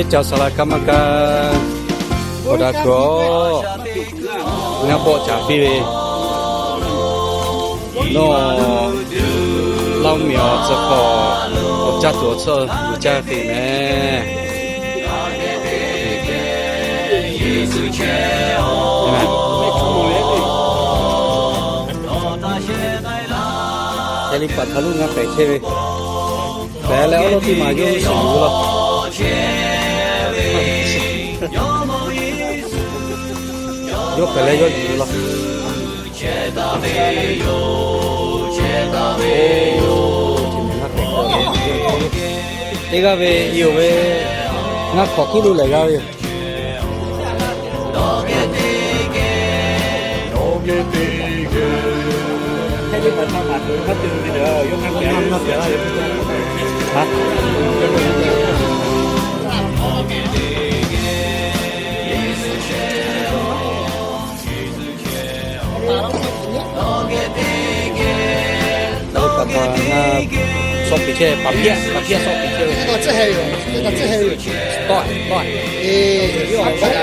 Xin chào salamat makan. Udah go. Ngapok capi. No. Lau miao这个我家左侧有家里面。这里把它弄个白切。来了，我地马就熟了。又回来又鱼了。这个呗有呗，那烤鸡都来个哟。啊？烧皮切，把片烧皮切。这还有，这还有。对。又好快点。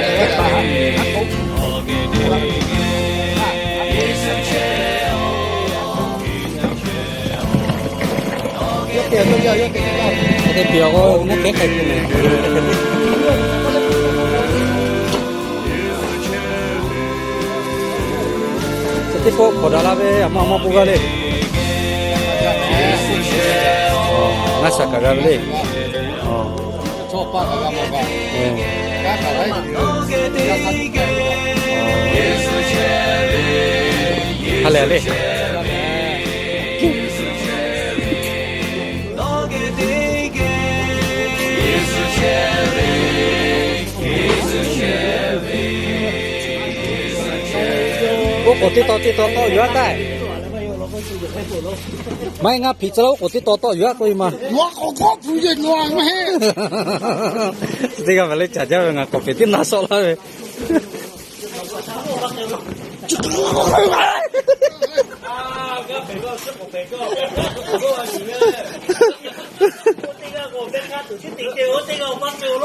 要。这表我没开过呢。这个跑到那边，妈不干嘞。那啥干嘞？做饭干嘛干？干啥来？他来嘞。我这到远带，买俺皮子了，我这到远可以吗？我不认我没。这个完了，家家人啊，搞别的拿少了呗。啊，不要肥哥，是我肥哥，我说你呢？我这个我跟他直接顶掉，我这个我帮手了。